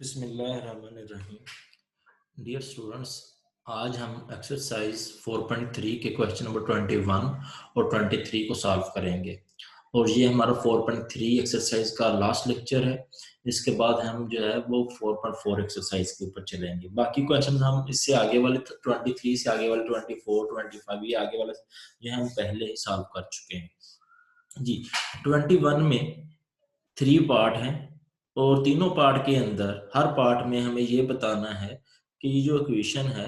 बिस्मिल्लाहिर्रहमानिर्रहीम। Dear students, आज हम एक्सरसाइज 4.3 के क्वेश्चन नंबर 21 और 23 को सॉल्व करेंगे और ये हमारा 4.3 एक्सरसाइज का लास्ट लेक्चर है। इसके बाद हम जो है वो 4.4 एक्सरसाइज के ऊपर चलेंगे। बाकी क्वेश्चन हम इससे आगे वाले 23 से आगे वाले 24, 25 ये आगे वाले ये हम पहले ही सॉल्व कर चुके हैं जी। 21 में 3 पार्ट हैं और तीनों पार्ट के अंदर हर पार्ट में हमें ये बताना है कि ये जो इक्वेशन है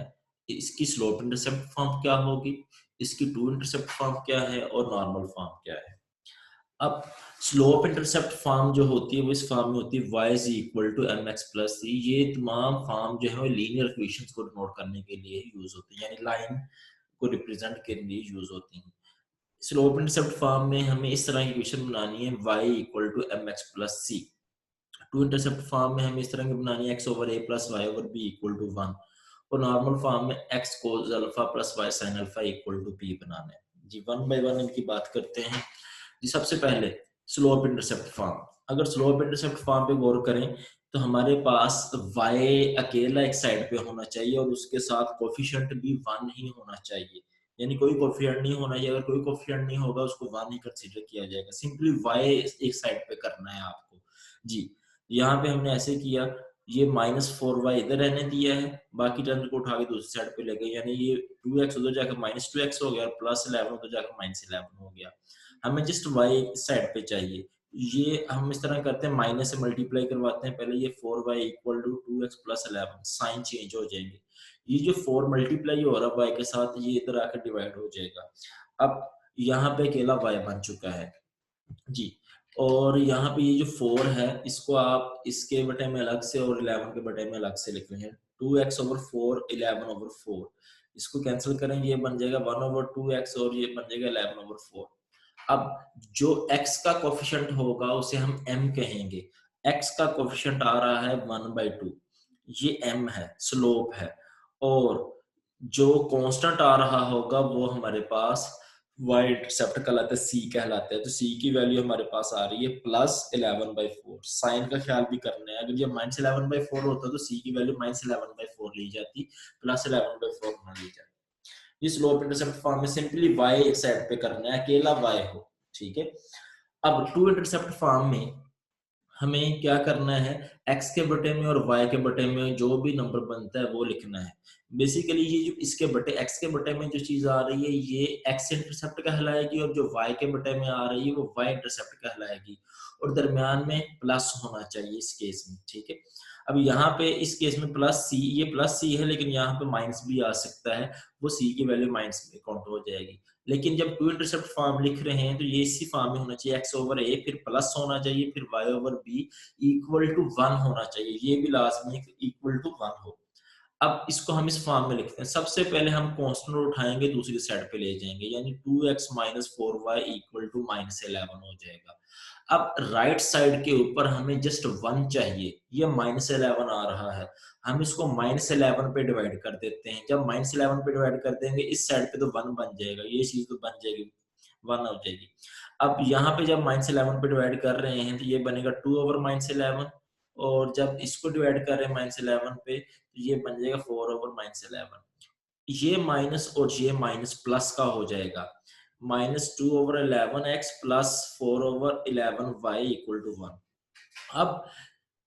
इसकी स्लोप इंटरसेप्ट फॉर्म क्या होगी, इसकी टू इंटरसेप्ट फॉर्म क्या है और नॉर्मल फॉर्म क्या है। अब स्लोप इंटरसेप्ट फॉर्म जो होती है वो इस फॉर्म में होती है y is equal to M x plus C. ये तमाम फॉर्म जो है लीनियर इक्वेशंस को नोट करने के लिए यूज होती है, यानी लाइन को रिप्रेजेंट करने के लिए यूज होती है। स्लोप इंटरसेप्ट फॉर्म में हमें इस तरह की इक्वेशन बनानी है y equal to M x plus c. Two intercept form में हमें इस तरह की बनानी है x over a plus y over b equal to 1 और नॉर्मल फॉर्म में x cos alpha plus y sine alpha equal to b बनाना है जी। वन बाय वन इनकी बात करते हैं जी। सबसे पहले स्लोप इंटरसेप्ट फॉर्म। अगर स्लोप इंटरसेप्ट फॉर्म पे गौर करें तो हमारे पास y अकेला एक साइड पे होना चाहिए और उसके साथ कोफिशिएंट भी 1 ही होना चाहिए, यानी कोई कोफिशिएंट नहीं होना चाहिए। अगर कोई कोफिशिएंट नहीं होगा उसको 1 ही कंसीडर किया जाएगा। सिंपली y एक साइड पे करना है आपको जी। यहाँ पे हमने ऐसे किया, ये -4y इधर रहने दिया है, बाकी टर्म को उठा के दूसरी साइड पे ले गए, यानी ये 2x उधर जाकर -2x हो गया और +11 उधर जाकर -11 हो गया। हमें जस्ट y इस साइड पे चाहिए। ये हम इस तरह करते हैं, माइनस से मल्टीप्लाई करवाते हैं। पहले ये 4y equal to 2x plus 11, sign change हो जाएंगे। ये जो 4 मल्टीप्लाई हो रहा है y के साथ, ये इधर आकर डिवाइड हो जाएगा। अब यहाँ पे अकेला y बन चुका है जी। और यहाँ पे ये जो 4 है इसको आप इसके बटे में अलग से और 11 के बटे में अलग से लिख लेंगे। 2x ओवर 4 11 ओवर 4, इसको कैंसिल करेंगे, ये बन जाएगा 1 ओवर 2x और ये बन जाएगा 11 ओवर 4। अब जो x का कोफिशिएंट होगा उसे हम m कहेंगे। x का कोफिशिएंट आ रहा है 1/2, ये m है, स्लोप है। और जो कांस्टेंट आ रहा होगा वो हमारे पास y इंटरसेप्ट कहलाता है, c कहलाता है। तो c की वैल्यू हमारे पास आ रही है +11/4। साइन का ख्याल भी करना है, अगर ये -11/4 होता तो c की वैल्यू -11/4 ली जाती, +11/4 ना ली जाती। इस स्लोप इंटरसेप्ट फॉर्म में सिंपली y एक साइड पे करना है, अकेला y हो, ठीक है। अब टू इंटरसेप्ट फॉर्म में हमें क्या करना है, x के बटे में और y के बटे में जो भी नंबर बनता है वो लिखना है। बेसिकली ये जो इसके बटे x के बटे में जो चीज आ रही है ये x इंटरसेप्ट कहलाएगी और जो y के बटे में आ रही है वो y इंटरसेप्ट कहलाएगी और दरमियान में प्लस होना चाहिए इस केस में, ठीक है। अब यहाँ पे इस केस में +c, ये +c है लेकिन यहाँ पे माइनस भी आ सकता है, वो c की वैल्यू माइनस में काउंट हो जाएगी। लेकिन जब टू इंटरसेप्ट फॉर्म लिख रहे हैं तो ये इसी फॉर्म में होना चाहिए, x ओवर a फिर प्लस होना चाहिए, फिर y over b equal to 1 होना चाहिए, ये भी लाजमी इक्वल टू 1 हो। अब इसको हम इस फॉर्म में लिखते हैं। सबसे पहले हम कांस्टेंट उठाएंगे, दूसरी साइड पे ले जाएंगे, यानी 2x - 4y इक्वल टू -11 हो जाएगा। अब राइट साइड के ऊपर हमें जस्ट 1 चाहिए, ये -11 आ रहा है, हम इसको -11 पे डिवाइड कर देते हैं। जब -11 पे डिवाइड कर देंगे इस साइड पे तो 1 बन जाएगा, ये चीज तो बन जाएगी, 1 हो जाएगी। अब यहाँ पे जब -11 पे डिवाइड कर रहे हैं तो ये बनेगा 2 ओवर -11 और जब इसको डिवाइड कर रहे हैं -11 पे तो ये बन जाएगा 4 ओवर -11। ये माइनस और ये माइनस प्लस का हो जाएगा, -2 over 11x plus 4 over 11y equal to 1। अब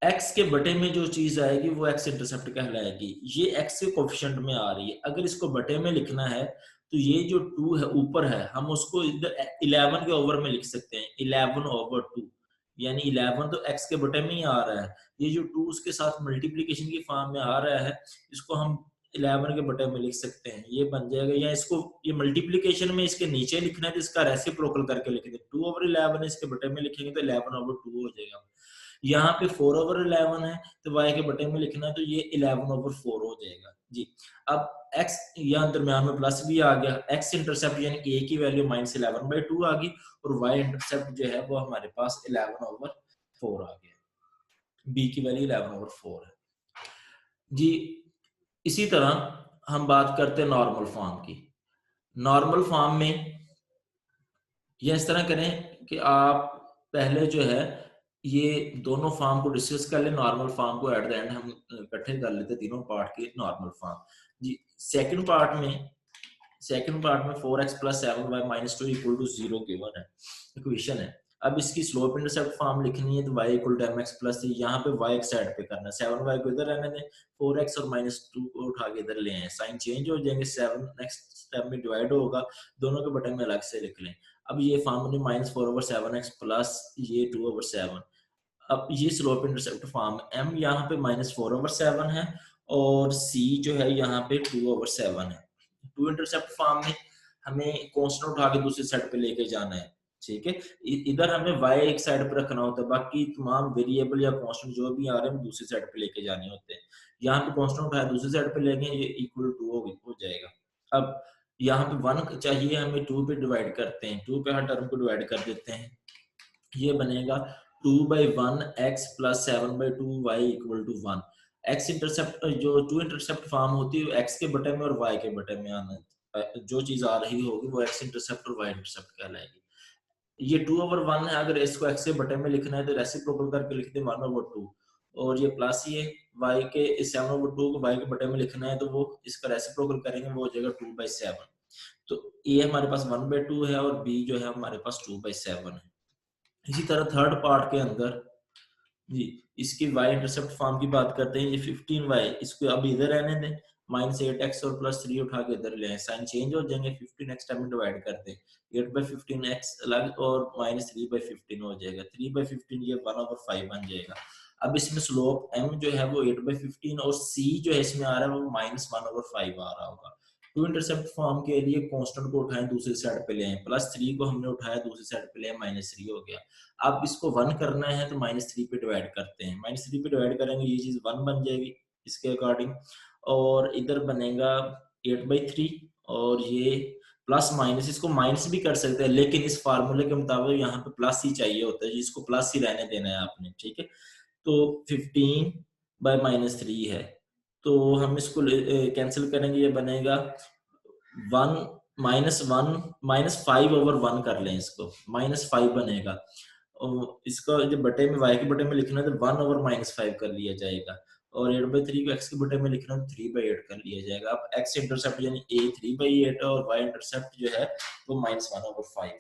x के बटे में जो चीज आएगी वो x इंटरसेप्ट कहलाएगी, ये x के कोफिशिएंट में आ रही है। अगर इसको बटे में लिखना है तो ये जो 2 है ऊपर है, हम उसको इधर 11 के ओवर में लिख सकते हैं, 11 ओवर 2, यानी 11 तो x के बटे में ही आ रहा है, ये जो 2 उसके साथ मल्टीप्लीकेशन की फॉर्म में आ रहा है, इसको हम 11 के बटे में लिख सकते हैं, ये बन जाएगा। या इसको ये मल्टीप्लीकेशन में इसके नीचे लिखना है तो इसका रेसिप्रोकल करके लिखेंगे, 2 ओवर 11 इसके बटे में लिखेंगे तो 11 ओवर 2 हो जाएगा। यहाँ पे 4 ओवर 11 है तो y के बटे में लिखना है तो ये 11 ओवर 4 हो जाएगा जी। अब x यहाँ दरम्यान में प्लस भी आ गया, x इंटरसेप्ट यानी कि a की वैल्यू -11/2 आ गई और y इंटरसेप्ट जो है वो हमारे पास 11 ओवर 4 आ गया, b की वैल्यू 11 ओवर 4 है जी। इसी तरह हम बात करते हैं नॉर्मल फॉर्म की। नॉर्मल फॉर्म में ये इस तरह करें कि आप पहले जो है ये दोनों फॉर्म को डिस्कस कर ले, नॉर्मल फॉर्म को एट द एंड हम इकट्ठे कर लेते तीनों पार्ट के नॉर्मल फॉर्म। जी सेकंड पार्ट में 4x plus 7y minus 2 equal to 0 given है, इक्वेशन है। अब इसकी स्लोप इंटरसेप्ट फॉर्म लिखनी है तो y equal to mx plus 3, यहाँ पे y एक साइड पे करना है, 7y को इधर रहने दें, 4x और माइनस 2 को उठा के इधर ले आए, साइन चेंज हो जाएंगे, 7 नेक्स्ट स्टेप में डिवाइड होगा, दोनों के बटन में अलग से लिख लें। अब ये फॉर्म बनी -4/7x प्लस ये 2/7। अब ये स्लोप इंटरसेप्ट फॉर्म m यहाँ पे -4/7 है और c जो है यहाँ पे 2/7 है। टू इंटरसेप्ट फॉर्म में हमें कांस्टेंट उठा के दूसरी साइड पे लेके जाना है, ठीक है। इधर हमें y एक साइड पे रखना होता है, बाकी तमाम वेरिएबल या कांस्टेंट जो भी आ रहे हैं दूसरी साइड पे लेके जाने होते हैं। यहाँ पे कांस्टेंट उठाया दूसरी साइड पे लेंगे, ये इक्वल टू हो जाएगा। अब यहाँ पे 1 चाहिए हमें, 2 पे डिवाइड करते हैं, 2 पे हर टर्म को डिवाइड कर देते हैं, ये बनेगा 2/1 x plus 7/2 y equal to 1। x intercept जो 2 इंटरसेप्ट फॉर्म होती है x के बटे में और y के बटे में आना जो चीज आ रही होगी वो x इंटरसेप्ट और y इंटरसेप्ट कहलाएगी। ये 2/1 है, अगर इसको x के बटे में लिखना है तो रेसिप्रोकल करके लिखते हैं 1/2, और ये प्लस ये y के 7/2 को y के बटे में लिखना है तो वो इसका रेसिप्रोकल करेंगे, वो हो जाएगा 2/7। तो a हमारे पास 1/2 है और b जो है हमारे पास 2/7 है। इसी तरह थर्ड पार्ट के अंदर जी इसकी y इंटरसेप्ट फॉर्म की बात करते हैं, ये 15y इसको अब इधर रहने दें, -8x और +3 उठा के इधर ले आए, साइन चेंज हो जाएंगे, 15x टाइम डिवाइड कर दें, 8/15x अलग और -3/15 हो जाएगा, 3/15 ये 1/5 बन जाएगा। अब इसमें स्लोप m जो है वो 8/15 और c जो है इसमें आ रहा है वो -1/5 आ रहा होगा। टू इंटरसेप्ट फॉर्म के लिए कांस्टेंट को उठाएं दूसरी साइड पे ले आए, +3 को हमने उठाया दूसरी साइड पे ले आए, -3 हो गया। अब इसको 1 करना है तो -3 पे डिवाइड करते हैं, -3 पे डिवाइड करेंगे ये चीज 1 बन जाएगी इसके अकॉर्डिंग, और इधर बनेगा 8/3 और ये प्लस माइनस, इसको माइनस भी कर सकते हैं लेकिन इस फार्मूले के मुताबिक यहाँ पे प्लस ही चाहिए होता है, इसको प्लस ही रहने देना है आपने, ठीक है। तो 15/-3 है, तो हम इसको कैंसिल करेंगे, ये बनेगा 1 -5/1 कर लें, इसको -5 बनेगा, और इसका जो बटे में y के बटे में लिखना है तो 1/-5 कर लिया जाएगा, और 8/3 को x के बटे में लिखना है तो 3/8 कर लिया जाएगा। अब x इंटरसेप्ट यानी a 3/8 और y इंटरसेप्ट जो है वो -1/5 है।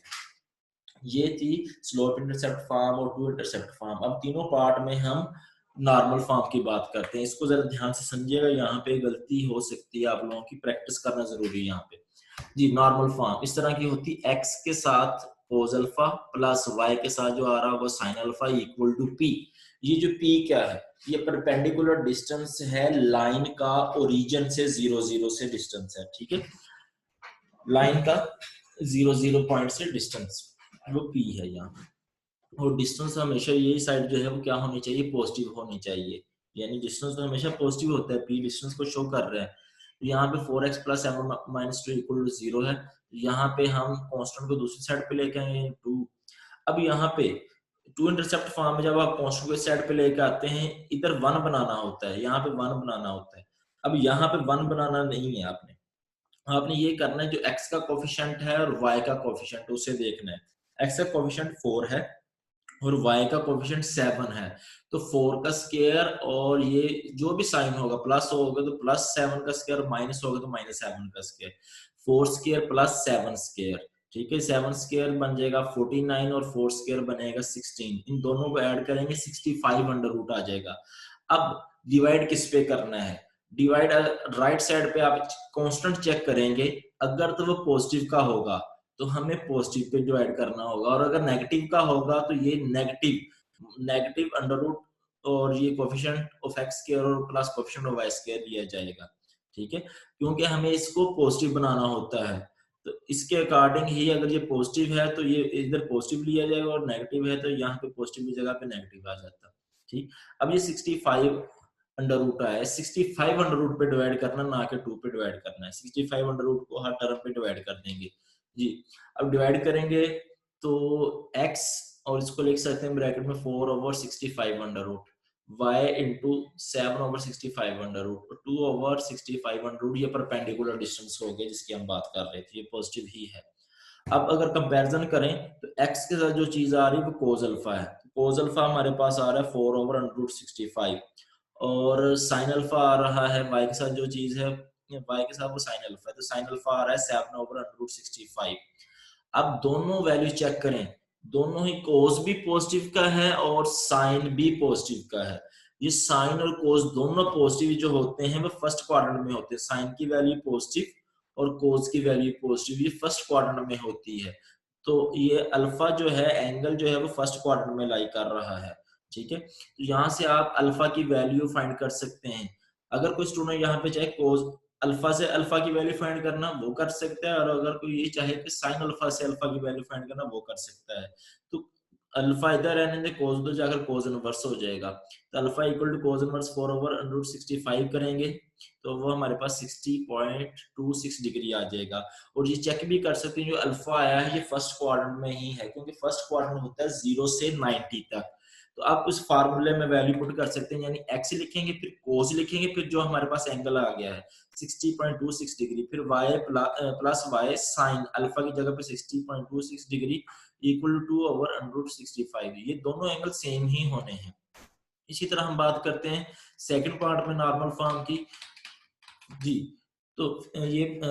ये थी स्लोप इंटरसेप्ट फॉर्म और टू इंटरसेप्ट फॉर्म। अब तीनों पार्ट में हम नॉर्मल फॉर्म की बात करते हैं, इसको जरा ध्यान से समझिएगा, यहाँ पे गलती हो सकती है, आप लोगों की प्रैक्टिस करना जरूरी है यहाँ पे। जी नॉर्मल फॉर्म इस तरह की होती, x के साथ cos अल्फा प्लस y के साथ जो आ रहा होगा sin alpha equal to p। ये जो p क्या है, ये परपेंडिकुलर डिस्टेंस है लाइन का ओरिजिन से 0 से डिस्टेंस है, ठीक है, लाइन का 0 पॉइंट से डिस्टेंस वो p है यहाँ, और डिस्टेंस हमेशा यही साइड जो है वो क्या होनी चाहिए, पॉजिटिव होनी चाहिए, यानी डिस्टेंस तो हमेशा पॉजिटिव होता है, p डिस्टेंस को शो कर रहा है। तो यहाँ पे 4x प्लस 7 - 2 इक्वल टू 0 है, यहाँ पे हम कांस्टेंट को दूसरी साइड पे लेके आएंगे 2। अब यहाँ पे टू इंटरसेप्ट फॉर्म में जब आप कांस्टेंट को इस साइड पे लेके आते हैं, इधर 1 बनाना होता है, यहाँ पे 1 बनाना होता है। अब यहाँ पे 1 बनाना नहीं है आपने, आपने ये करना है जो x का कोफिशिएंट है और y का कोफिशिएंट उसे देखना है। x का कोफिशिएंट 4 है और y का कोफिशिएंट 7 है, तो 4 का स्क्वायर और ये जो भी साइन होगा, प्लस होगा तो +7 का स्क्वायर, माइनस होगा तो -7 का स्क्वायर, 4 स्क्वायर प्लस 7 स्क्वायर, ठीक है। 7 स्क्वायर बन जाएगा 49 और 4 स्क्वायर बनेगा 16, इन दोनों को ऐड करेंगे 65 अंडर रूट आ जाएगा। अब डिवाइड किस पे करना है, डिवाइड राइट साइड पे आप कांस्टेंट चेक करेंगे, अगर तो वो पॉजिटिव का होगा तो हमें पॉजिटिव पे डिवाइड करना होगा, और अगर नेगेटिव का होगा तो ये नेगेटिव अंडर रूट और ये कोफिशिएंट ऑफ x स्क्वायर और plus coefficient of y square लिया जाएगा, ठीक है, क्योंकि हमें इसको पॉजिटिव बनाना होता है। तो इसके अकॉर्डिंग ही अगर ये पॉजिटिव है तो ये इधर पॉजिटिव लिया जाएगा, और नेगेटिव है तो यहाँ पे पॉजिटिव की जगह पे नेगेटिव आ जाता है, ठीक। अब ये 65 अंडर रूट आया है, 65 अंडर रूट पे डिवाइड करना, ना कि 2 पे डिवाइड करना है, 65 अंडर रूट को हर टर्म पे डिवाइड कर देंगे जी। अब डिवाइड करेंगे तो x, और इसको लिख सकते हैं ब्रैकेट में 4/65 under root, y into 7/65 under root, 2/65 under root, ये परपेंडिकुलर डिस्टेंस हो गया जिसकी हम बात कर रहे थे, ये पॉजिटिव ही है। अब अगर कंपैरिजन करें तो x के साथ जो चीज आ रही है वो cos अल्फा है, कोस अल्फा हमारे पास आ रहा है 4/√65 और साइन अल्फा आ रहा है y के साथ जो चीज है y के साथ वो साइन अल्फा है, तो साइन अल्फा आ रहा है 7/√65। अब दोनों वैल्यू चेक करें, दोनों ही कोस भी पॉजिटिव का है और साइन भी पॉजिटिव का है। ये साइन और कोस दोनों पॉजिटिव जो होते हैं वो फर्स्ट क्वाड्रेंट में होते हैं। साइन की वैल्यू पॉजिटिव और कोस की वैल्यू पॉजिटिव, ये फर्स्ट क्वाड्रेंट में होती है। तो ये अल्फा जो है, एंगल जो है वो फर्स्ट क्वाड्रेंट में लाई कर रहा है, ठीक है। तो यहाँ से आप अल्फा की वैल्यू फाइंड कर सकते हैं। अगर कोई स्टूडेंट यहाँ पे चाहे कोस अल्फा से अल्फा की वैल्यू फाइंड करना वो कर सकता है, और अगर कोई ये चाहे कि साइन अल्फा से अल्फा की वैल्यू फाइंड करना वो कर सकता है। तो अल्फा इधर रहने दे, कोस उधर जाकर कोस इनवर्स हो जाएगा। तो alpha equal to cos inverse 4/√65 करेंगे तो वो हमारे पास 60.26 डिग्री आ जाएगा। और ये चेक भी कर सकते हैं जो अल्फा आया है ये फर्स्ट क्वाड्रेंट में ही है, क्योंकि फर्स्ट क्वाड्रेंट होता है 0 से 90 तक। तो आप उस फार्मूले में वैल्यू पुट कर सकते हैं, यानी x लिखेंगे फिर कोस लिखेंगे फिर जो हमारे पास एंगल आ गया है 60.26 डिग्री, फिर y plus y sine alpha की जगह पे 60.26 डिग्री इक्वल टू √65। ये दोनों एंगल सेम ही होने हैं। इसी तरह हम बात करते हैं सेकंड पार्ट में नॉर्मल फॉर्म की। जी, तो ये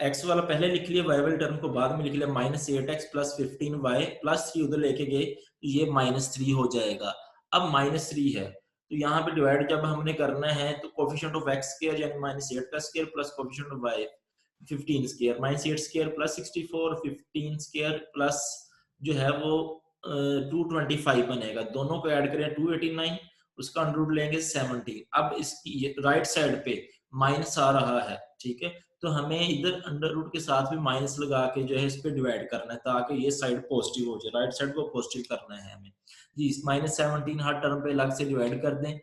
x वाला पहले लिख लिया, y वाले टर्म को बाद में लिख लिया, -8x + 15y + 3 उधर लेके गए तो ये -3 हो जाएगा। अब -3 है तो यहाँ पे डिवाइड जब हमने करना है तो कोफिशिएंट ऑफ x स्क्वायर यानी -8 का square plus coefficient of y 15 square, -8 square + 64, 15 square plus जो है वो 225 बनेगा। दोनों को ऐड करें 289, उसका अंडर लेंगे 17। अब इसकी राइट साइड पे माइनस आ रहा है, ठीक है, तो हमें इधर अंडर रूट के साथ भी माइनस लगा के जो है इस पे डिवाइड करना है ताकि ये साइड पॉजिटिव हो जाए, राइट साइड को पॉजिटिव करना है हमें। जी, -17 हर टर्म पे अलग से डिवाइड कर दें।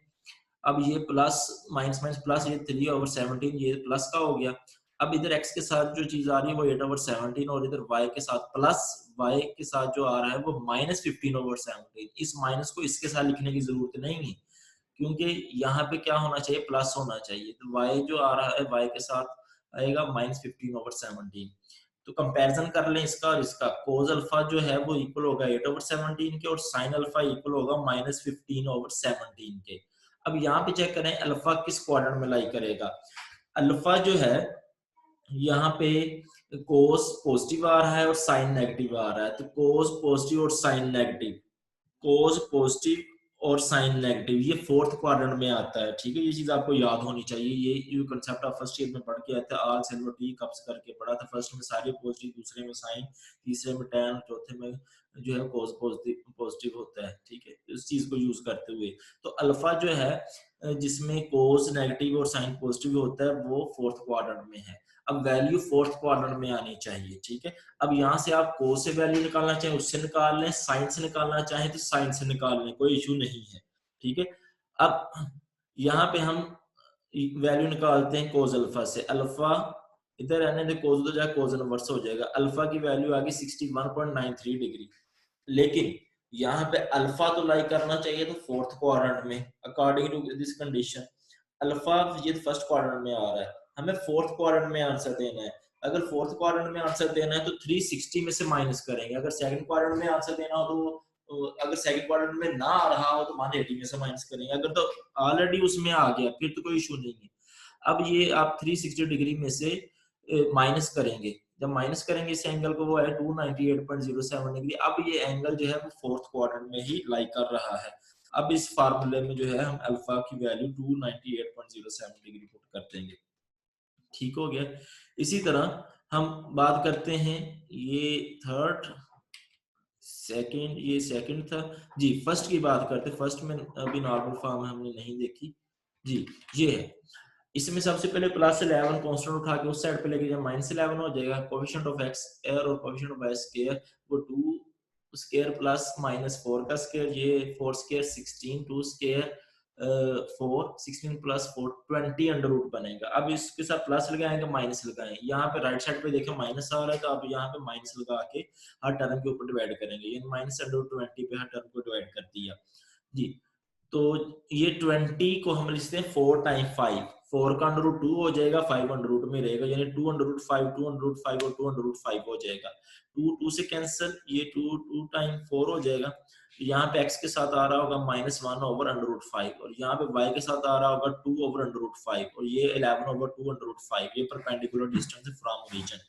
अब ये प्लस माइनस माइनस प्लस, ये 3/17 ये प्लस का हो गया। अब इधर x के साथ जो चीज आ रही है वो 8/17 और इधर y के साथ प्लस y के साथ जो आ रहा है वो -15/17। इस माइनस को इसके साथ लिखने की जरूरत नहीं है, क्योंकि यहाँ पे क्या होना चाहिए, प्लस होना चाहिए। तो y जो आ रहा है y के साथ आएगा -15/17। तो कंपैरिजन कर लें इसका और इसका, कोस अल्फा जो है वो इक्वल होगा 8/17 के और साइन अल्फा इक्वल होगा -15/17 के। अब यहाँ पे चेक करें अल्फा किस क्वाड्रेंट में लाई करेगा। अल्फा जो है यहाँ पे कोस पॉजिटिव आ रहा है और साइन नेगेटिव आ रहा है, तो कोस पॉजिटिव और साइन नेगेटिव, कोस पॉजिटिव और साइन नेगेटिव ये फोर्थ क्वाड्रेंट में आता है, ठीक है। ये चीज आपको याद होनी चाहिए। ये कंसेप्ट आप फर्स्ट ईयर में पढ़ के आए थे, आल सिल्वर टी कप्स करके पढ़ा था। फर्स्ट में सारे पॉजिटिव, दूसरे में साइन, तीसरे में टैन, चौथे में जो है कोस पॉजिटिव होता है, ठीक है, इस चीज को यूज करते हुए। तो अल्फा जो है जिसमें कोस नेगेटिव और साइन पॉजिटिव होता है वो फोर्थ क्वाड्रेंट में है। अब वैल्यू फोर्थ क्वाड्रेंट में आनी चाहिए, ठीक है। अब यहाँ से आप कोस से वैल्यू निकालना चाहें उससे निकाल लें, साइन से निकालना चाहें तो साइन से निकाल लें, कोई इशू नहीं है, ठीक है। अब यहाँ पे हम वैल्यू निकालते हैं कोस अल्फा से। अल्फा इधर रहने दे, कोस उधर जाए, कोस इनवर्स हो जाएगा। अल्फा की वैल्यू आ गई 61.93 डिग्री, लेकिन यहाँ पे अल्फा तो लाई करना चाहिए तो फोर्थ क्वाड्रेंट में according to this condition. Alpha ये फर्स्ट क्वाड्रेंट में आ रहा है, हमें फोर्थ क्वाड्रेंट में आंसर देना है। अगर फोर्थ क्वाड्रेंट में आंसर देना है तो 360 में से माइनस करेंगे। अगर सेकंड क्वाड्रेंट में आंसर देना हो तो अगर सेकंड क्वाड्रेंट में ना आ रहा हो तो 180 में से माइनस करेंगे। अगर तो ऑलरेडी उसमें आ गया फिर तो कोई इशू नहीं है। अब ये आप 360 डिग्री में से माइनस करेंगे, जब माइनस करेंगे इस एंगल को वो है 298.07 डिग्री। अब ये एंगल जो है वो फोर्थ क्वाड्रेंट में ही लाई कर रहा है। अब इस फार्मूले में जो है हम अल्फा की वैल्यू 298.07 डिग्री पुट कर देंगे, ठीक हो गया। इसी तरह हम बात करते हैं ये थर्ड सेकंड, ये सेकंड था जी। फर्स्ट की बात करते हैं, फर्स्ट में अभी नॉर्मल फॉर्म हमने नहीं देखी जी। ये है, इसमें सबसे पहले +11 कांस्टेंट उठा के उस साइड पे लेके जब -11 हो जाएगा, कोएफिशिएंट ऑफ x स्क्वायर और कोएफिशिएंट ऑफ y स्क्वायर वो 2 स्क्वायर प्लस -4 का स्क्वायर, ये 4 square 16, 2 square 4, 16 plus 4 20 under root बनेगा। अब इसके साथ प्लस लगाएंगे माइनस लगाएं, यहाँ पे राइट साइड पे देखें माइनस आ रहा है तो अब यहाँ पे माइनस लगा के हर टर्म के ऊपर डिवाइड करेंगे, यानी -√20 पे हर टर्म को डिवाइड कर दिया जी। तो ये 20 को हम लिखते हैं 4 टाइम 5, 4 का अंडर रूट 2 हो जाएगा, 5 अंडर रूट में रहेगा, यानी 2 अंडर रूट 5, 2 अंडर रूट 5 और 2 अंडर रूट 5 हो जाएगा। 2 2 से कैंसिल, ये 2 2 टाइम 4 हो जाएगा, यहाँ पे x के साथ आ रहा होगा -1/√5 और यहाँ पे y के साथ आ रहा होगा 2/√5 और ये 11/2/5। ये परपेंडिकुलर डिस्टेंस है फ्रॉम ओरिजिन।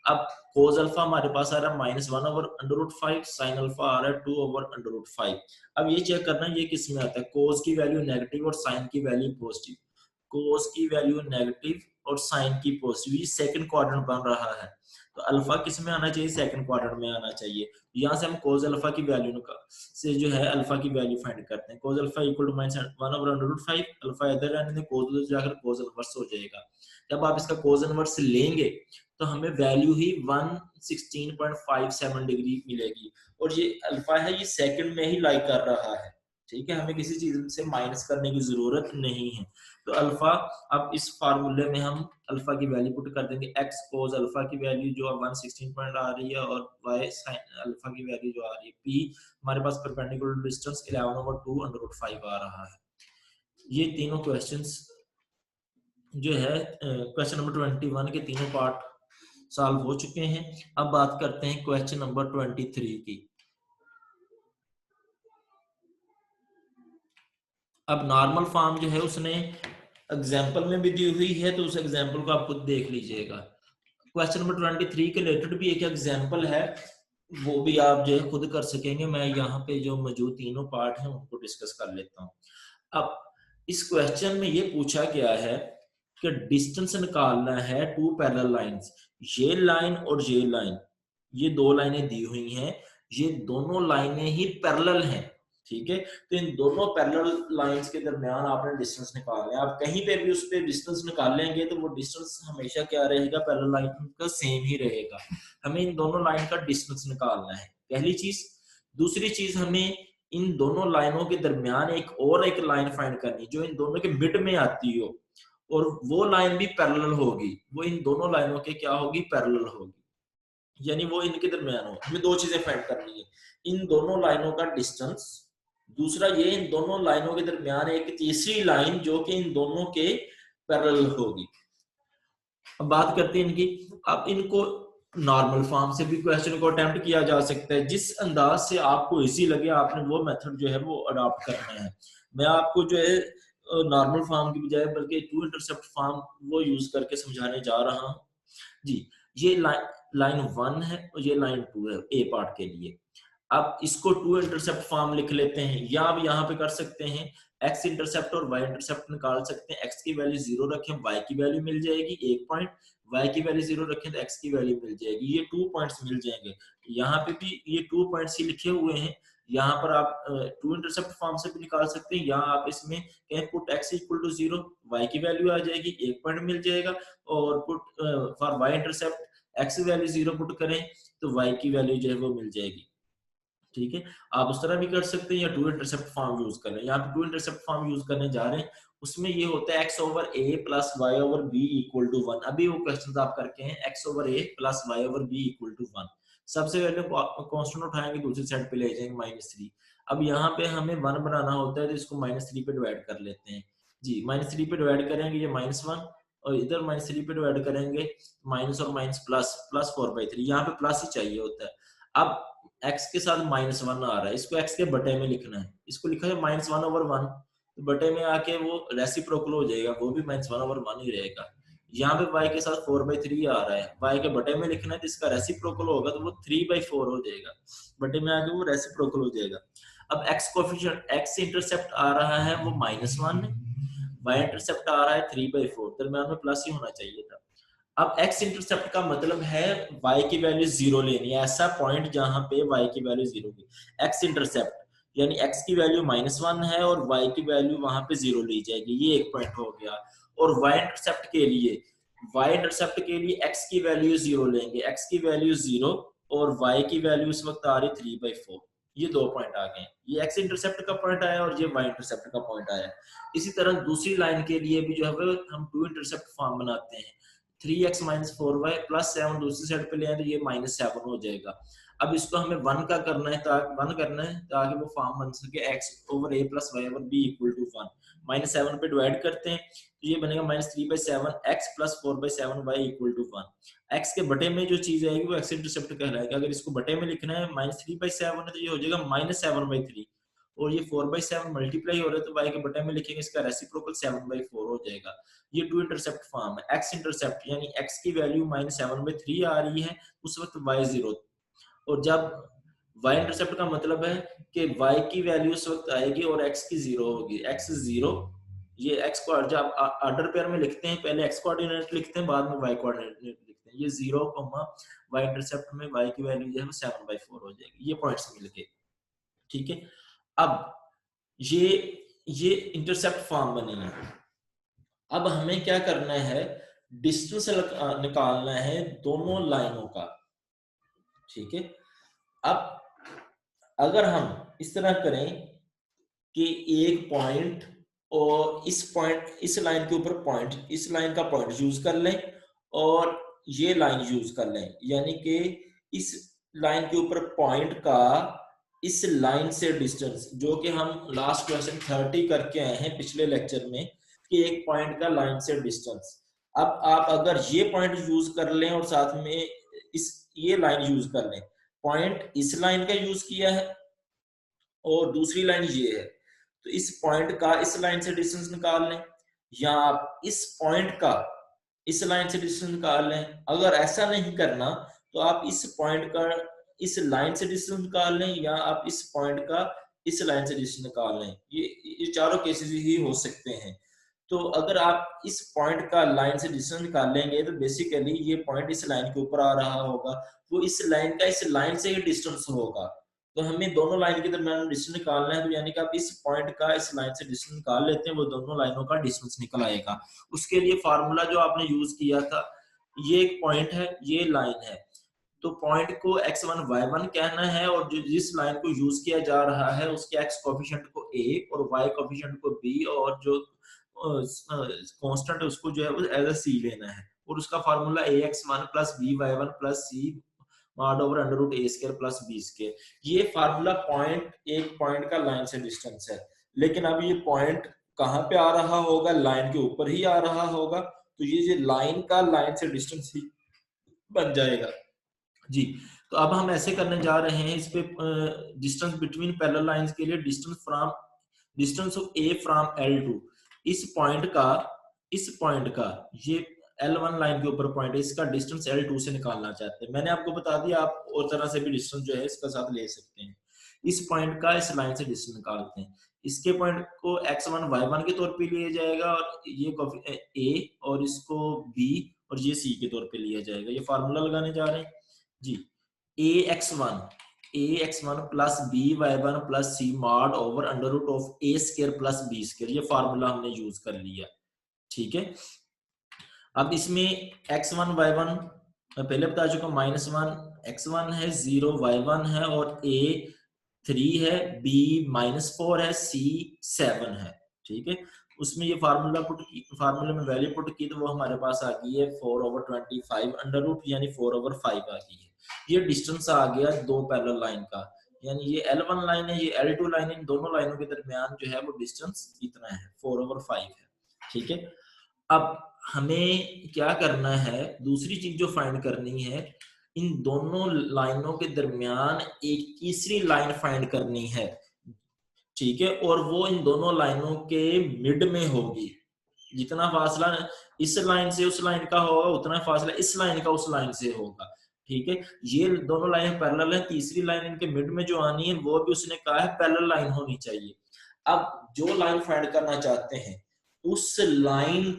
अब cos अल्फा हमारे पास आ रहा है -1/√5, sin अल्फा आ रहा है 2/√5। अब ये चेक करना ये किस में आता है, cos की वैल्यू नेगेटिव और sin की वैल्यू पॉजिटिव। cos की वैल्यू नेगेटिव और sin की पॉजिटिव, ये सेकंड क्वाड्रेंट बन रहा है। तो अल्फा किस में आना चाहिए, सेकंड क्वाड्रेंट में आना चाहिए। यहाँ से हम cos अल्फा की वैल्यू से जो है अल्फा की वैल्यू फाइंड करते हैं। cos alpha equal to -1/√5, alpha इधर रहने दें, cos उधर जाकर cos इनवर्स हो जाएगा। जब आप इसका cos इनवर्स लेंगे तो हमें वैल्यू ही 116.57 डिग्री मिलेगी और ये अल्फा है, ये सेकंड में ही लाई कर रहा है। ठीक है, हमें किसी चीज से माइनस करने की जरूरत नहीं है। तो अल्फा, अब इस फार्मूले में हम अल्फा की वैल्यू पुट कर देंगे। x cos अल्फा की वैल्यू जो 116 पॉइंट आ रही है और y sin अल्फा की वैल्यू जो आ रही है p, हमारे पास परपेंडिकुलर डिस्टेंस 11/2/5 आ रहा है। ये तीनों क्वेश्चंस जो है क्वेश्चन नंबर 21 के तीनों पार्ट सॉल्व हो चुके हैं। अब बात करते हैं क्वेश्चन नंबर 23 की। अब नॉर्मल फॉर्म जो है उसने एग्जाम्पल में भी दी हुई है, तो उस एग्जाम्पल को आप खुद देख लीजिएगा। क्वेश्चन नंबर 23 के रिलेटेड भी एक एग्जाम्पल है, वो भी आप जो है खुद कर सकेंगे। मैं यहाँ पे जो मौजूद तीनों पार्ट हैं उनको डिस्कस कर लेता हूँ। अब इस क्वेश्चन में ये पूछा गया है कि डिस्टेंस निकालना है टू पैरेलल लाइंस। ये लाइन और ये लाइन, ये दो लाइनें दी हुई हैं, ये दोनों लाइनें ही पैरेलल हैं। ठीक है, तो इन दोनों पैरेलल लाइंस के दरमियान आपने डिस्टेंस निकालना है। आप कहीं पे भी उस पे डिस्टेंस निकालेंगे तो वो डिस्टेंस हमेशा क्या रहेगा, पैरेलल लाइन का सेम ही रहेगा। हमें इन दोनों लाइन का डिस्टेंस निकालना है, पहली चीज। दूसरी चीज, हमें इन दोनों लाइनों के दरमियान एक लाइन फाइंड करनी जो इन दोनों के मिड में आती हो और वो लाइन भी पैरेलल होगी। वो इन दोनों लाइनों के क्या होगी, पैरेलल होगी, यानी वो इनके दरमियान हो। हमें दो चीजें फाइंड करनी है, इन दोनों लाइनों का डिस्टेंस, दूसरा ये इन दोनों लाइनों के दरमियान एक तीसरी लाइन जो कि इन दोनों के पैरेलल होगी। अब बात करते हैं इनकी। अब इनको नॉर्मल फॉर्म से भी क्वेश्चन को अटेम्प्ट किया जा सकता है, जिस अंदाज से आपको इजी लगे आपने वो मेथड जो है वो अडॉप्ट करना है। मैं आपको जो है नॉर्मल फॉर्म की बजाय बल्कि टू इंटरसेप्ट फॉर्म वो यूज करके समझाने जा रहा हूँ जी। ये लाइन 1 है और ये लाइन 2 है ए पार्ट के लिए। अब इसको टू इंटरसेप्ट फॉर्म लिख लेते हैं, या आप यहाँ पे कर सकते हैं एक्स इंटरसेप्ट और वाई इंटरसेप्ट निकाल सकते हैं। एक्स की वैल्यू 0 रखें, वाई की वैल्यू मिल जाएगी 1 पॉइंट, वाई की वैल्यू 0 रखें तो एक्स की वैल्यू मिल जाएगी। ये 2 पॉइंट्स मिल जाएंगे। यहाँ पे भी ये 2 पॉइंट्स ही लिखे हुए हैं। यहाँ पर आप टू इंटरसेप्ट फॉर्म से भी निकाल सकते हैं, यहाँ आप इसमें कहें put x equal to 0, y की वैल्यू आ जाएगी 1 पॉइंट मिल जाएगा, और put for y intercept x value 0 put करें तो वाई की वैल्यू जो है वो मिल जाएगी। ठीक है, आप उस तरह भी कर सकते हैं या टू इंटरसेप्ट फॉर्म यूज कर रहे हैं। यहाँ पे टू इंटरसेप्ट फॉर्म यूज करने जा रहे हैं, उसमें ये होता है x over a plus y over b equal to 1। अभी वो क्वेश्चन आप करके हैं x over a plus y over b equal to 1। सबसे पहले कांस्टेंट उठाएंगे, दूसरी साइड पे ले जाएंगे -3। अब यहाँ पे हमें 1 बनाना होता है तो इसको -3 पे डिवाइड कर लेते हैं जी। -3 पे डिवाइड करेंगे ये -1 और इधर -3 पे डिवाइड करेंगे माइनस और माइनस प्लस, प्लस 4/3। यहाँ पे प्लस ही चाहिए होता है। अब x के साथ -1 आ रहा है, इसको x के बटे में लिखना है। इसको लिखा है -1 ओवर 1, तो बटे में आके वो रेसिप्रोकल हो जाएगा, वो भी -1 ओवर 1 ही रहेगा। यहाँ पे y के साथ 4/3 आ रहा है, y के बटे में लिखना है तो इसका रेसिप्रोकल होगा तो वो 3/4 हो जाएगा, बटे में आके वो रेसिप्रोकल हो जाएगा। अब x कोएफिशिएंट, x इंटरसेप्ट आ रहा है वो -1 है, y इंटरसेप्ट आ रहा है 3/4, दरम्यान में प्लस ही होना चाहिए था। अब x इंटरसेप्ट का मतलब है y की वैल्यू 0 लेनी है, ऐसा पॉइंट जहां पे y की वैल्यू 0 की। x इंटरसेप्ट यानी x की वैल्यू -1 है और y की वैल्यू वहां पे 0 ली जाएगी, ये एक पॉइंट हो गया। और y इंटरसेप्ट के लिए x की वैल्यू 0 लेंगे, x की वैल्यू 0 और y की वैल्यू इस वक्त आ रही 3/4। ये दो पॉइंट आ गए, ये x इंटरसेप्ट का पॉइंट आया और ये y इंटरसेप्ट का पॉइंट आया। इसी तरह दूसरी लाइन के लिए भी जो है हम टू इंटरसेप्ट फॉर्म बनाते हैं। 3x - 4y + 7 दूसरी साइड पे ले आए तो ये -7 हो जाएगा। अब इसको हमें 1 का करना है, ताकि वो फॉर्म बन सके x over a plus y over b equal to 1। -7 पे डिवाइड करते हैं तो ये बनेगा -3/7 x plus 4/7 y equal to 1। x के बटे में जो चीज आएगी वो x इंटरसेप्ट कहलाएगा। अगर इसको बटे में लिखना है -3/7 है तो ये हो जाएगा -7/3, और ये 4/7 मल्टीप्लाई हो रहा है तो y के बटे में लिखेंगे, इसका रेसिप्रोकल 7/4 हो जाएगा। ये टू इंटरसेप्ट फॉर्म है। x इंटरसेप्ट यानी x की वैल्यू -7/3 आ रही है उस वक्त y 0, और जब y इंटरसेप्ट का मतलब है कि y की वैल्यू उस वक्त आएगी और x की 0 होगी। x 0, ये x को जब ऑर्डर पेयर में लिखते हैं, पहले x कोऑर्डिनेट लिखते हैं, बाद में y कोऑर्डिनेट लिखते हैं। ये 0, y इंटरसेप्ट में y की वैल्यू जो है वो 7/4 हो जाएगी। ये पॉइंट्स मिल गए, ठीक है। अब ये इंटरसेप्ट फॉर्म बने हैं। अब हमें क्या करना है, डिस्टेंस निकालना है दोनों लाइनों का, ठीक है। अब अगर हम इस तरह करें कि एक पॉइंट और इस लाइन के ऊपर पॉइंट, इस लाइन का पॉइंट यूज कर लें और ये लाइन यूज कर लें, यानी कि इस लाइन के ऊपर पॉइंट का इस लाइन से डिस्टेंस, जो कि हम लास्ट क्वेश्चन 30 करके आए हैं पिछले लेक्चर में, कि एक पॉइंट का लाइन से डिस्टेंस। अब आप अगर ये पॉइंट यूज कर लें और साथ में ये लाइन यूज कर लें, पॉइंट इस लाइन का यूज किया है और दूसरी लाइन ये है, तो इस पॉइंट का इस लाइन से डिस्टेंस निकाल लें, या आप इस पॉइंट का इस लाइन से डिस्टेंस निकाल लें। अगर ऐसा नहीं करना तो आप इस पॉइंट का इस लाइन से डिस्टेंस निकाल लें, या आप इस पॉइंट का इस लाइन से डिस्टेंस निकाल लें। ये चारों केसेस ही हो सकते हैं। तो अगर आप इस पॉइंट का लाइन से डिस्टेंस निकाल लेंगे तो बेसिकली ये पॉइंट इस लाइन के ऊपर आ रहा होगा, वो इस लाइन का इस लाइन से ही डिस्टेंस होगा। तो हमें दोनों लाइन के दरमियान डिस्टेंस निकालना है, तो यानी कि आप इस पॉइंट का इस लाइन से डिस्टेंस निकाल लेते हैं, वो दोनों लाइनों का डिस्टेंस निकल आएगा। उसके लिए फार्मूला जो आपने यूज किया था, ये एक पॉइंट है, ये लाइन है, तो पॉइंट को x1 y1 कहना है, और जिस लाइन को यूज किया जा रहा है उसके x कोफिशिएंट को a और y कोफिशिएंट को b, और जो कांस्टेंट है उसको जो है वो एज अ c लेना है, और उसका formula ax1 plus by1 plus c mod over under root a square plus b square. ये फार्मूला एक पॉइंट का लाइन से डिस्टेंस है। लेकिन अब ये पॉइंट कहाँ पे आ रहा होगा, लाइन के ऊपर ही आ रहा होगा, तो ये जो लाइन का लाइन से डिस्टेंस ही बन जाएगा जी। तो अब हम ऐसे करने जा रहे हैं, इस पे डिस्टेंस बिटवीन पैरेलल लाइंस के लिए distance of A from L2, इस पॉइंट का ये L1 लाइन के ऊपर पॉइंट है, इसका डिस्टेंस L2 से निकालना चाहते हैं। मैंने आपको बता दिया, आप और तरह से भी डिस्टेंस जो है इसका साथ ले सकते हैं। इस पॉइंट का इस लाइन से डिस्टेंस निकालते हैं। इसके पॉइंट को x1 y1 के तौर पे लिया जाएगा, और ये a और इसको b और ये c के तौर पे लिया जाएगा। ये फार्मूला लगाने जा रहे हैं जी। ax1 plus by1 plus c mod over under root of a square plus b square, ये फार्मूला हमने यूज कर लिया, ठीक है। अब इसमें x1 y1 मैं पहले बता चुका, -1 x1 है, 0 y1 है, और a 3 है, b -4 है, c 7 है, ठीक है। उसमें ये फार्मूले में वैल्यू पुट की तो वो हमारे पास आ गई है 4/25 अंडर रूट, यानी 4/5 आ गई है। ये डिस्टेंस आ गया दो पैरेलल लाइन का, यानी ये L1 लाइन है, ये L2 लाइन है, इन दोनों लाइनों के दरमियान जो है वो डिस्टेंस इतना है, 4/5 है, ठीक है। अब हमें क्या करना है, दूसरी चीज जो फाइंड करनी है, इन दोनों लाइनों के दरमियान एक तीसरी लाइन फाइंड करनी है, ठीक है, और वो इन दोनों लाइनों के मिड में होगी। जितना फासला इस लाइन से उस लाइन का होगा, उतना फासला इस लाइन का उस लाइन से होगा, ठीक है। ये दोनों लाइन पैरेलल है, तीसरी लाइन इनके मिड में जो आनी है वो भी उसने कहा है पैरेलल लाइन होनी चाहिए। अब जो लाइन फाइंड करना चाहते हैं उस लाइन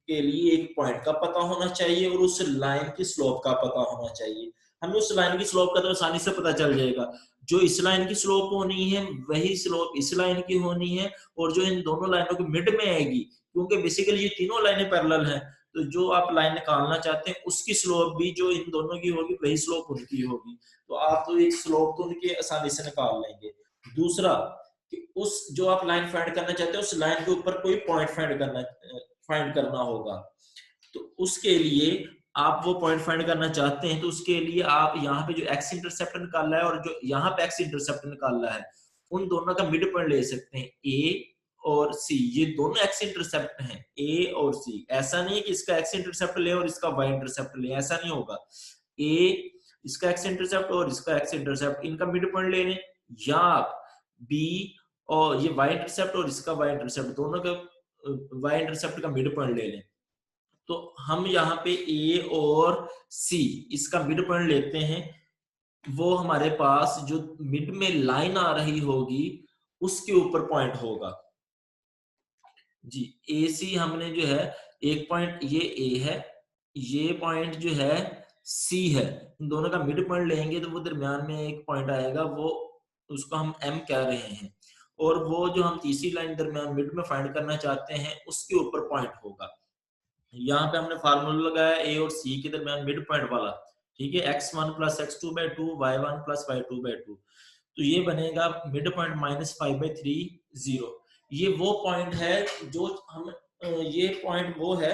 के लिए एक पॉइंट का पता होना चाहिए और उस लाइन की स्लोप का पता होना चाहिए। हमें उस लाइन की स्लोप का तो आसानी से पता चल जाएगा, जो इस लाइन की स्लोप होनी है वही स्लोप इस लाइन की होनी है, और जो इन दोनों लाइनों के मिड में आएगी, क्योंकि बेसिकली ये तीनों लाइनें पैरेलल हैं, तो जो आप लाइन निकालना चाहते हैं उसकी स्लोप भी जो इन दोनों की होगी वही स्लोप उनकी होगी। तो आप तो एक स्लोप तो उनकी आसानी से निकाल लेंगे। दूसरा कि उस जो आप लाइन फाइंड करना चाहते हैं उस लाइन के ऊपर कोई पॉइंट फाइंड करना होगा, तो उसके लिए आप वो पॉइंट फाइंड करना चाहते हैं तो उसके लिए आप यहाँ पे जो एक्स इंटरसेप्ट निकालना है और जो यहाँ पे एक्स इंटरसेप्ट निकालना है, उन दोनों का मिड पॉइंट ले सकते हैं। ए और सी, ये दोनों एक्स इंटरसेप्ट हैं, ए और सी। ऐसा नहीं है कि इसका एक्स इंटरसेप्ट ले और इसका वाई इंटरसेप्ट ले, ऐसा नहीं होगा। ए, इसका एक्स इंटरसेप्ट और इसका एक्स इंटरसेप्ट, इनका मिड पॉइंट ले लें, या आप बी और ये वाई इंटरसेप्ट और इसका वाई इंटरसेप्ट, दोनों का वाई इंटरसेप्ट का मिड पॉइंट ले लें। तो हम यहाँ पे ए और सी इसका मिड पॉइंट लेते हैं। वो हमारे पास जो मिड में लाइन आ रही होगी उसके ऊपर पॉइंट होगा जी। ए सी हमने जो है एक पॉइंट, ये ए है, ये पॉइंट जो है सी है, इन दोनों का मिड पॉइंट लेंगे तो वो दरमियान में एक पॉइंट आएगा, वो उसको हम एम कह रहे हैं। और वो जो हम तीसरी लाइन दरमियान मिड में फाइंड करना चाहते हैं उसके ऊपर पॉइंट होगा। यहाँ पे हमने फार्मूला लगाया ए और सी के दरमियान मिड पॉइंट वाला, ठीक है, x1 plus x2/2 y1 plus y2/2। तो ये बनेगा मिड पॉइंट -5/3 0। ये वो पॉइंट है जो हम ये पॉइंट वो है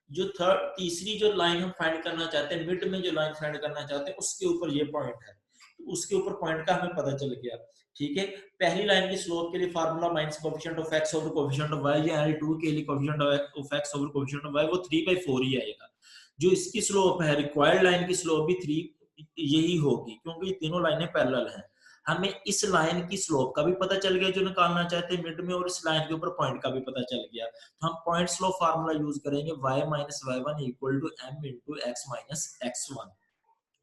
जो तीसरी जो लाइन हम फाइंड करना चाहते हैं, मिड में जो लाइन फाइंड करना चाहते हैं उसके ऊपर ये पॉइंट है। तो उसके ऊपर पॉइंट का हमें पता चल गया, ठीक है। पहली लाइन की स्लोप के लिए formula minus coefficient of x over coefficient of y, या L2 के लिए coefficient of x over coefficient of y वो 3/4 ही आएगा। जो इसकी स्लोप है, रिक्वायर्ड लाइन की स्लोप भी 3 यही होगी, क्योंकि ये तीनों लाइनें पैरेलल हैं। हमें इस लाइन की स्लोप का भी पता चल गया जो निकालना चाहते हैं मिड में, और इस लाइन के ऊपर पॉइंट का भी पता चल गया। तो हम पॉइंट स्लोप फार्मूला यूज करेंगे y minus y1 equal to m into x minus x1,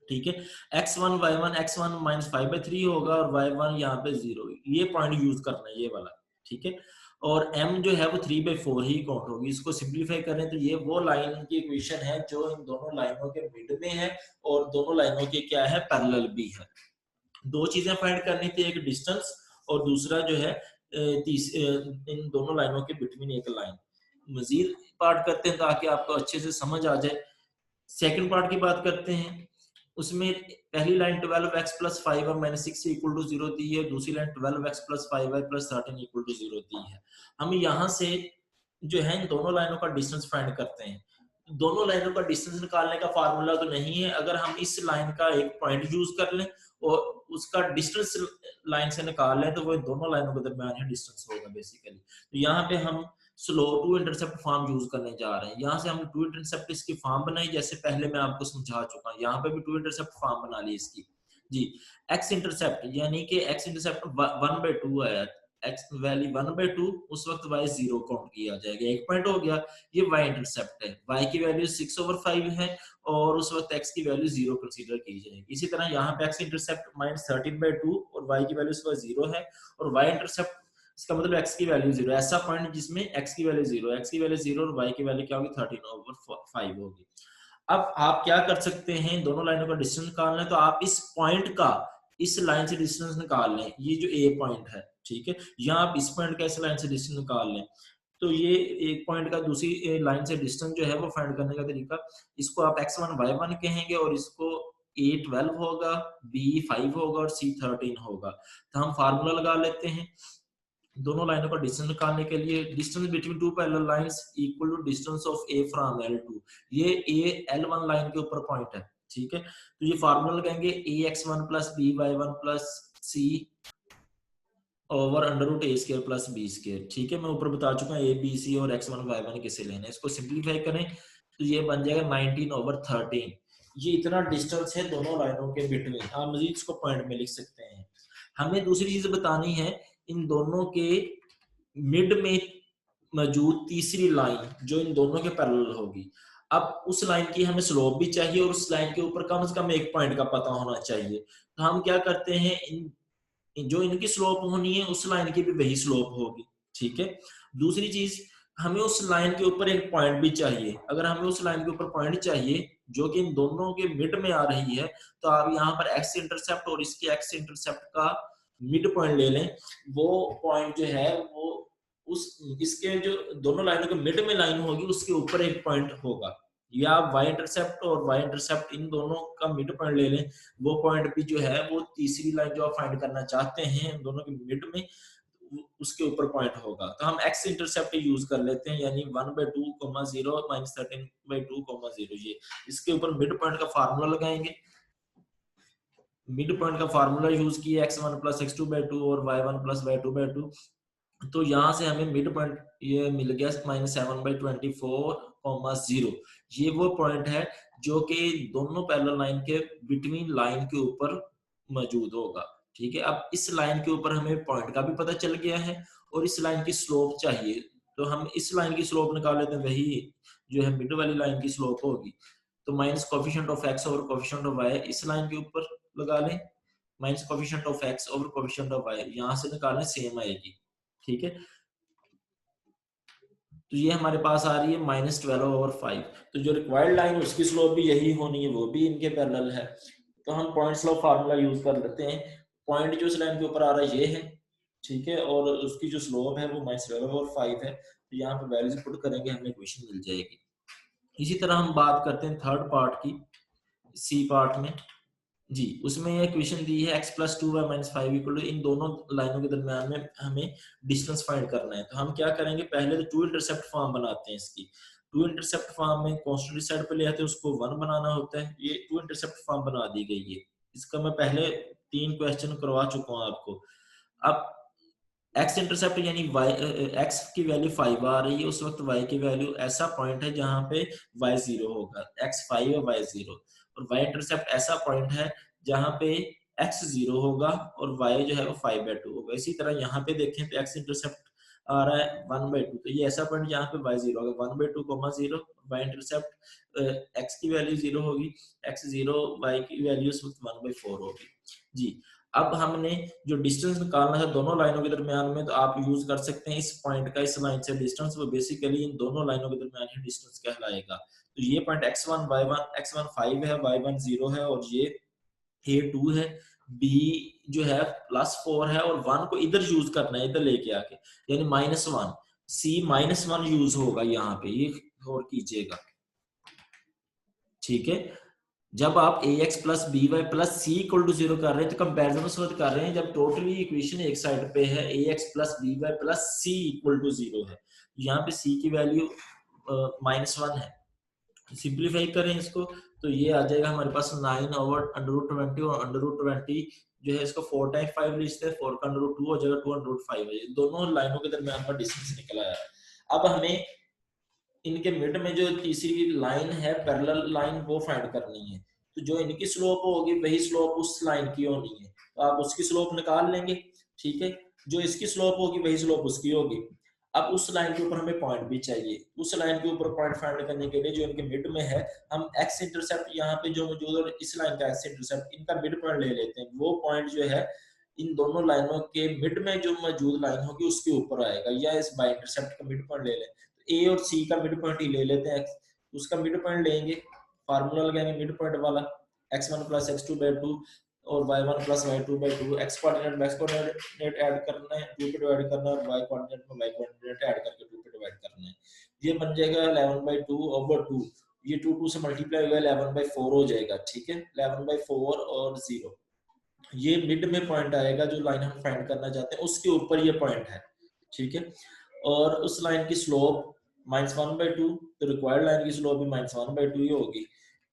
ठीक है। x1 माइनस 5/3 होगा और y1 यहाँ पे 0, ये पॉइंट यूज करना है, ये वाला, ठीक है। और m जो है वो 3/4 ही काउंट होगी। इसको सिंप्लीफाई करें तो ये वो लाइन की इक्वेशन है जो इन दोनों लाइनों के मिड में है और दोनों लाइनों के क्या है, पैरेलल भी है। दो चीजें फाइंड करनी थी, एक डिस्टेंस और दूसरा जो है इन दोनों लाइनों के बिटवीन एक लाइन। मजीद पार्ट करते हैं ताकि आपको अच्छे से समझ आ जाए। सेकंड पार्ट की बात करते हैं। उसमें पहली लाइन 12x प्लस 5 और माइनस 6 इक्वल टू 0 दी है, दूसरी line 12x plus 5y plus 13 equal to 0 दी है। हम यहाँ से जो है इन दोनों लाइनों का डिस्टेंस फाइंड करते हैं। दोनों लाइनों का डिस्टेंस निकालने का फार्मूला तो नहीं है, अगर हम इस लाइन का एक पॉइंट यूज कर लें और उसका डिस्टेंस लाइन से निकाल लें तो वो दोनों लाइनों के दरमियान ही डिस्टेंस होगा बेसिकली। तो यहाँ पे हम slow two intercept form use करने जा रहे हैं। यहाँ से हम टू इंटरसेप्ट इसकी फॉर्म बनाई, जैसे पहले मैं आपको समझा चुका हूँ। यहाँ पे भी टू इंटरसेप्ट फॉर्म बना ली इसकी जी। एक्स इंटरसेप्ट यानी कि एक्स इंटरसेप्ट 1/2 आया, एक्स वैल्यू 1/2, उस वक्त y 0 काउंट किया जाएगा, एक पॉइंट हो गया। ये y इंटरसेप्ट है, y की वैल्यू 6/5 है और उस वक्त x की वैल्यू 0 कंसीडर की जाएगी। इसी तरह यहाँ पे x इंटरसेप्ट -13/2 और y की वैल्यू इस वक्त 0 है और y इंटरसेप्ट, इसका मतलब x की वैल्यू 0, ऐसा पॉइंट जिसमें x की वैल्यू 0, x की वैल्यू 0 और y की वैल्यू क्या होगी, 13/5 होगी। अब आप क्या कर सकते हैं, दोनों लाइनों का डिस्टेंस निकालना है तो आप इस पॉइंट का इस लाइन से डिस्टेंस निकाल लें। ये जो ए पॉइंट है, ठीक है, या आप इस पॉइंट का इस लाइन से डिस्टेंस निकाल लें। तो ये एक पॉइंट का दूसरी लाइन से डिस्टेंस जो है वो फाइंड करने का तरीका, इसको आप x1 y1 कहेंगे और इसको a 12 होगा, b 5 होगा और c 13 होगा। तो हम फार्मूला लगा लेते हैं दोनों लाइनों का डिस्टेंस निकालने के लिए। Distance between two parallel lines equal to distance of A from L2। ये ए L1 लाइन के ऊपर पॉइंट है, ठीक है। तो ये फार्मूला लगाएंगे ax1 plus by1 plus c over √a² plus b², ठीक है। मैं ऊपर बता चुका हूँ a b c और x1 y1 किसे लेना है। इसको सिंप्लीफाई करें तो ये बन जाएगा 19/13। ये इतना डिस्टेंस है दोनों लाइनों के बिटवीन। आप मजीद इसको पॉइंट में लिख सकते हैं। हमें दूसरी चीज बतानी है, इन दोनों के मिड में मौजूद तीसरी लाइन जो इन दोनों के पैरेलल होगी। अब उस लाइन की हमें स्लोप भी चाहिए और उस लाइन के ऊपर कम से कम एक पॉइंट का पता होना चाहिए। तो हम क्या करते हैं, जो इनकी स्लोप होनी है उस लाइन की भी वही स्लोप होगी, ठीक है। दूसरी चीज, हमें उस लाइन के ऊपर एक पॉइंट भी चाहिए। अगर हमें उस लाइन के ऊपर पॉइंट चाहिए जो कि इन दोनों के मिड में आ रही है, तो आप यहाँ पर एक्स इंटरसेप्ट और इसके एक्स इंटरसेप्ट का मिड पॉइंट ले लें। वो पॉइंट जो है वो उस इसके जो दोनों लाइनों के मिड में लाइन होगी उसके ऊपर एक पॉइंट होगा। या आप y इंटरसेप्ट और y इंटरसेप्ट इन दोनों का मिड पॉइंट ले लें। वो पॉइंट भी जो है वो तीसरी लाइन जो आप फाइंड करना चाहते हैं इन दोनों के मिड में, उसके ऊपर पॉइंट होगा। तो हम एक्स इंटरसेप्ट यूज कर लेते हैं, यानी 1/2, 0 माइनस 13/2, 0 ये इसके ऊपर मिड पॉइंट का फार्मूला लगाएंगे। मिड पॉइंट का फार्मूला यूज किया x1 प्लस x2/2 और y1 प्लस y2/2। तो यहाँ से हमें मिड पॉइंट ये मिल गया -7/24, 0। ये वो पॉइंट है जो कि दोनों पैरेलल लाइन के बिटवीन लाइन के ऊपर मौजूद होगा। ठीक है, अब इस लाइन के ऊपर हमें पॉइंट का भी पता चल गया है और इस लाइन की स्लोप चाहिए, तो हम इस लाइन की स्लोप निकाल लेते हैं, वही जो है मिड वाली लाइन की स्लोप होगी। तो minus coefficient of x over coefficient of y इस लाइन के ऊपर लगा लें, minus coefficient of x over coefficient of y यहाँ से निकालने सेम आएगी। ठीक है, तो ये हमारे पास आ रही है -12/5। तो जो रिक्वायर्ड लाइन उसकी स्लोप भी यही होनी है, वो भी इनके पैरेलल है। तो हम पॉइंट स्लोप फार्मूला यूज कर लेते हैं। पॉइंट जो इस लाइन के ऊपर आ रहा है ये है, ठीक है, और उसकी जो स्लोप है वो -12/5 है। तो यहाँ पे वैल्यूज पुट करेंगे, हमें इक्वेशन मिल जाएगी। इसी तरह हम बात करते हैं थर्ड पार्ट की, सी पार्ट में जी। उसमें ये इक्वेशन दी है x + 2y - 5 = इन दोनों लाइनों के दरमियान में हमें डिस्टेंस फाइंड करना है। तो हम क्या करेंगे, पहले तो टू इंटरसेप्ट फॉर्म बनाते हैं इसकी। टू इंटरसेप्ट फॉर्म में कांस्टेंट साइड पे ले आते हैं, उसको 1 बनाना होता है। ये टू इंटरसेप्ट फॉर्म बना दी गई है। इसका मैं पहले 3 क्वेश्चन करवा चुका हूं आपको। अब x इंटरसेप्ट यानी y x की वैल्यू 5 आ रही है, उस वक्त y की वैल्यू ऐसा पॉइंट है जहां पे y 0 होगा, x 5 है y 0। और y इंटरसेप्ट ऐसा पॉइंट है जहां पे x 0 होगा और y जो है वो 5/2 होगा। इसी तरह यहाँ पे देखें तो x इंटरसेप्ट आ रहा है 1/2, तो ये ऐसा पॉइंट जहाँ पे y 0 होगा, 1/2, 0। y इंटरसेप्ट x की वैल्यू 0 होगी, x 0, y की वैल्यू उस वक्त 1/4 होगी जी। अब हमने जो डिस्टेंस निकालना है दोनों लाइनों के दरमियान में, तो आप यूज कर सकते हैं इस पॉइंट का, इस लाइन से डिस्टेंस, वो बेसिकली इन दोनों लाइनों के दरमियान ही डिस्टेंस कहलाएगा। तो ये पॉइंट x1 y1, x1 5 है, y1 0 है, और ये a 2 है, b जो है +4 है, और 1 को इधर यूज करना है, इधर लेके आके, यानी -1, c -1 यूज होगा यहाँ पे, ये गौर कीजिएगा। ठीक है, जब आप ax + by + c = 0 कर रहे हैं, तो कंपैरिजन उस वक्त कर रहे हैं जब टोटली इक्वेशन एक साइड पे है, ax + by + c = 0 है। यहाँ पे c की वैल्यू -1 है। सिंप्लीफाई करें इसको, तो ये आ जाएगा हमारे पास 9/√20, और √20 जो है इसको 4 टाइम 5 लिखते हैं, 4 का √2 हो जाएगा, 2/5 है। दोनों लाइनों के दरमियान का डिस्टेंस निकल आया। अब हमें इनके मिड में जो तीसरी लाइन है पैरेलल लाइन, वो फाइंड करनी है। तो जो इनकी स्लोप होगी वही स्लोप उस लाइन की होनी है, तो आप उसकी स्लोप निकाल लेंगे। ठीक है, जो इसकी स्लोप होगी वही स्लोप उसकी होगी। अब उस लाइन के ऊपर हमें पॉइंट भी चाहिए। उस लाइन के ऊपर पॉइंट फाइंड करने के लिए जो इनके मिड में है, हम एक्स इंटरसेप्ट यहाँ पे जो मौजूद है और इस लाइन का एक्स इंटरसेप्ट, इनका मिड पॉइंट ले लेते हैं। वो पॉइंट जो है इन दोनों लाइनों के मिड में जो मौजूद लाइन होगी उसके ऊपर आएगा, या इस बाय इंटरसेप्ट का मिड पॉइंट ले लें। ए और सी का मिड पॉइंट ही ले लेते हैं, उसका मिड पॉइंट लेंगे, फार्मूला लगाएंगे मिड पॉइंट वाला, x1 + x2/2 और y1 + y2/2। x कोऑर्डिनेट में x कोऑर्डिनेट ऐड करना है, 2 पे डिवाइड करना है, और y कोऑर्डिनेट में y कोऑर्डिनेट ऐड करके 2 पे डिवाइड करना है। ये बन जाएगा 11/2/2, ये 2 2 से मल्टीप्लाई होगा 11/4 हो जाएगा। ठीक है, 11/4 और 0, ये मिड में पॉइंट आएगा जो लाइन हम फाइंड करना चाहते हैं, उसके ऊपर ये पॉइंट है। ठीक है, और उस लाइन की स्लोप -1/2, तो रिक्वायर्ड लाइन की स्लोप भी -1/2 ही होगी।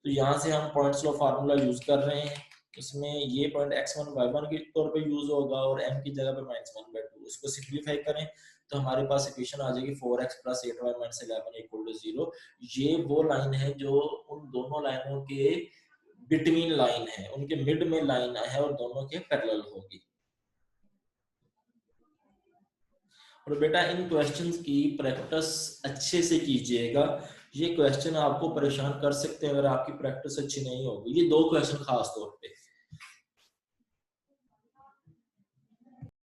तो यहाँ से हम पॉइंट स्लोप फार्मूला यूज कर रहे हैं। इसमें ये पॉइंट x1 y1 के तौर पे यूज होगा और m की जगह पे -1/2। उसको सिंप्लीफाई करें तो हमारे पास इक्वेशन आ जाएगी 4x + 8y - 11 = 0। ये वो लाइन है जो उन दोनों लाइनों के बिटवीन लाइन है, उनके मिड में लाइन है और दोनों के पैरेलल होगी। और बेटा इन क्वेश्चंस की प्रैक्टिस अच्छे से कीजिएगा। ये क्वेश्चन आपको परेशान कर सकते हैं अगर आपकी प्रैक्टिस अच्छी नहीं होगी, ये 2 क्वेश्चन खास तौर पे।